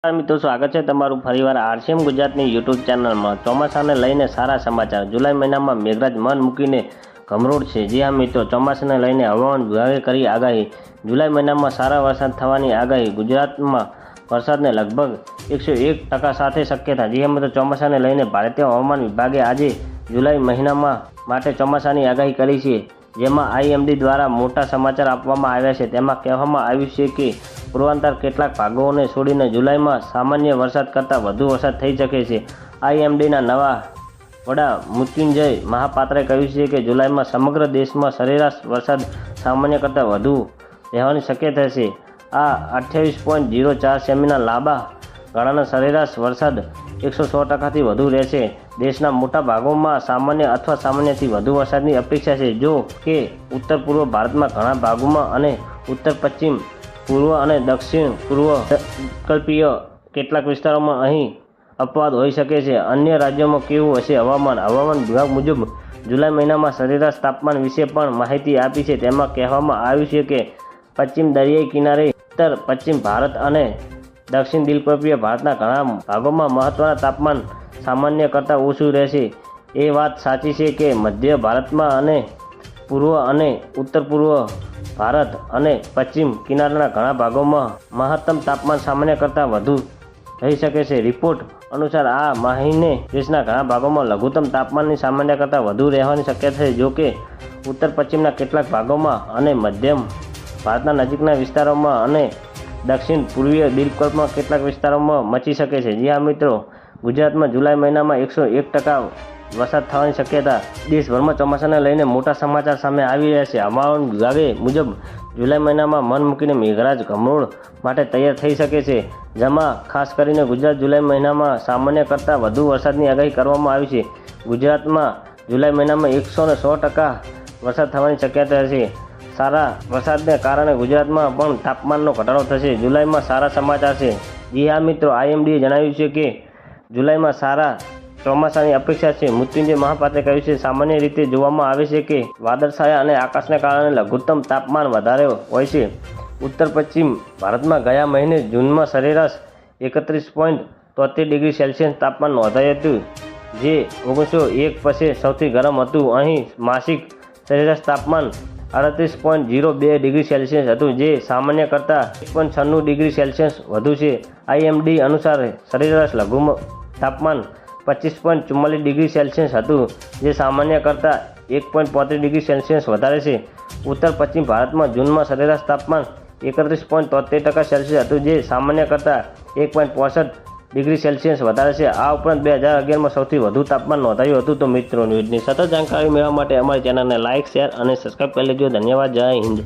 મિત્રો સ્વાગત છે તમારું ફરીવાર આરસીએમ ગુજરાતની યુટ્યુબ ચેનલમાં। ચોમાસાને લઈને સારા સમાચાર। જુલાઈ મહિનામાં મેઘરાજ મન મૂકીને ગમરોડ છે। જી હા મિત્રો, ચોમાસાને લઈને હવામાન વિભાગે કરી આગાહી। જુલાઈ મહિનામાં સારા વરસાદ થવાની આગાહી। ગુજરાતમાં વરસાદને લગભગ 101% સાથે શક્યતા। જી હા મિત્રો, ચોમાસાને લઈને ભારતીય હવામાન વિભાગે આજે જુલાઈ મહિનામાં માટે ચોમાસાની આગાહી કરી છે, જેમાં આઈએમડી દ્વારા મોટા સમાચાર આપવામાં આવ્યા છે। તેમાં કહેવામાં આવ્યું છે કે પૂર્વાંચલ કેટલાક ભાગોને છોડીને જુલાઈમાં સામાન્ય વરસાદ કરતાં વધુ વરસાદ થઈ શકે છે। આઈએમડીના નવા વડા મૃત્યુંજય મહાપાત્રે કહ્યું છે કે જુલાઈમાં સમગ્ર દેશમાં સરેરાશ વરસાદ સામાન્ય કરતાં વધુ રહેવાની શક્યતા છે। આ 28.04 સેમીના લાંબા ગાળાના સરેરાશ વરસાદ 106%થી વધુ રહેશે। દેશના મોટા ભાગોમાં સામાન્ય અથવા સામાન્યથી વધુ વરસાદની અપેક્ષા છે। જો કે ઉત્તર પૂર્વ ભારતમાં ઘણા ભાગોમાં અને ઉત્તર પશ્ચિમ, પૂર્વ અને દક્ષિણ પૂર્વ વૈકલ્પિક કેટલાક વિસ્તારોમાં અહીં અપવાદ હોઈ શકે છે। અન્ય રાજ્યોમાં કેવું હશે હવામાન? હવામાન વિભાગ મુજબ જુલાઈ મહિનામાં સરેરાશ તાપમાન વિશે પણ માહિતી આપી છે। તેમાં કહેવામાં આવ્યું છે કે પશ્ચિમ દરિયાઈ કિનારે, ઉત્તર પશ્ચિમ ભારત અને દક્ષિણ દ્વીપકલ્પીય ભારતના ઘણા ભાગોમાં મહત્ત્વના તાપમાન સામાન્ય કરતાં ઓછું રહેશે। એ વાત સાચી છે કે મધ્ય ભારતમાં અને પૂર્વ અને ઉત્તર પૂર્વ ભારત અને પશ્ચિમ કિનારાના ઘણા ભાગોમાં મહત્તમ તાપમાન સામાન્ય કરતાં વધુ રહી શકે છે। રિપોર્ટ અનુસાર આ મહિને દેશના ઘણા ભાગોમાં લઘુત્તમ તાપમાનની સામાન્ય કરતાં વધુ રહેવાની શક્યતા છે। જો કે ઉત્તર પશ્ચિમના કેટલાક ભાગોમાં અને મધ્ય ભારતના નજીકના વિસ્તારોમાં અને દક્ષિણ પૂર્વીય દ્વીપકલ્પમાં કેટલાક વિસ્તારોમાં મચી શકે છે। જી હા મિત્રો, ગુજરાતમાં જુલાઈ મહિનામાં 101% વરસાદ થવાની શક્યતા। દેશભરમાં ચોમાસાને લઈને મોટા સમાચાર સામે આવી રહ્યા છે। હવામાન વિભાગે મુજબ જુલાઈ મહિનામાં મન મૂકીને મેઘરાજ ગમરોડ માટે તૈયાર થઈ શકે છે, જેમાં ખાસ કરીને ગુજરાત જુલાઈ મહિનામાં સામાન્ય કરતાં વધુ વરસાદની આગાહી કરવામાં આવી છે। ગુજરાતમાં જુલાઈ મહિનામાં 106% વરસાદ થવાની શક્યતા છે। સારા વરસાદને કારણે ગુજરાતમાં પણ તાપમાનનો ઘટાડો થશે। જુલાઈમાં સારા સમાચાર છે। જી હા મિત્રો, આઈએમડીએ જણાવ્યું છે કે જુલાઈમાં સારા ચોમાસાની અપેક્ષા છે। મૃત્યુંજય મહાપાત્રે કહ્યું છે, સામાન્ય રીતે જોવામાં આવે છે કે વાદળછાયા અને આકાશને કારણે લઘુત્તમ તાપમાન વધારે હોય છે। ઉત્તર પશ્ચિમ ભારતમાં ગયા મહિને જૂનમાં સરેરાશ 31.73 ડિગ્રી સેલ્સિયસ તાપમાન નોંધાયું હતું, જે 1901 પછી સૌથી ગરમ હતું। અહીં માસિક સરેરાશ તાપમાન 38.02 ડિગ્રી સેલ્સિયસ હતું, જે સામાન્ય કરતાં 1.96 ડિગ્રી સેલ્સિયસ વધુ છે। આઈએમડી અનુસાર સરેરાશ લઘુત્તમ તાપમાન 25.44 ડિગ્રી સેલ્સિયસ હતું, જે સામાન્ય કરતાં 1.35 ડિગ્રી સેલ્સિયસ વધારે છે। ઉત્તર પશ્ચિમ ભારતમાં જૂનમાં સરેરાશ તાપમાન 31.73% સેલ્સિયસ હતું, જે સામાન્ય કરતાં 1.65 ડિગ્રી સેલ્સિયસ વધારે છે। આ ઉપરાંત 2011માં સૌથી વધુ તાપમાન નોંધાયું હતું। તો મિત્રો, ન્યૂઝની સતત જાણકારી મેળવવા માટે અમારી ચેનલને લાઇક, શેર અને સબસ્ક્રાઈબ કરી લેજો। ધન્યવાદ। જય હિન્દ।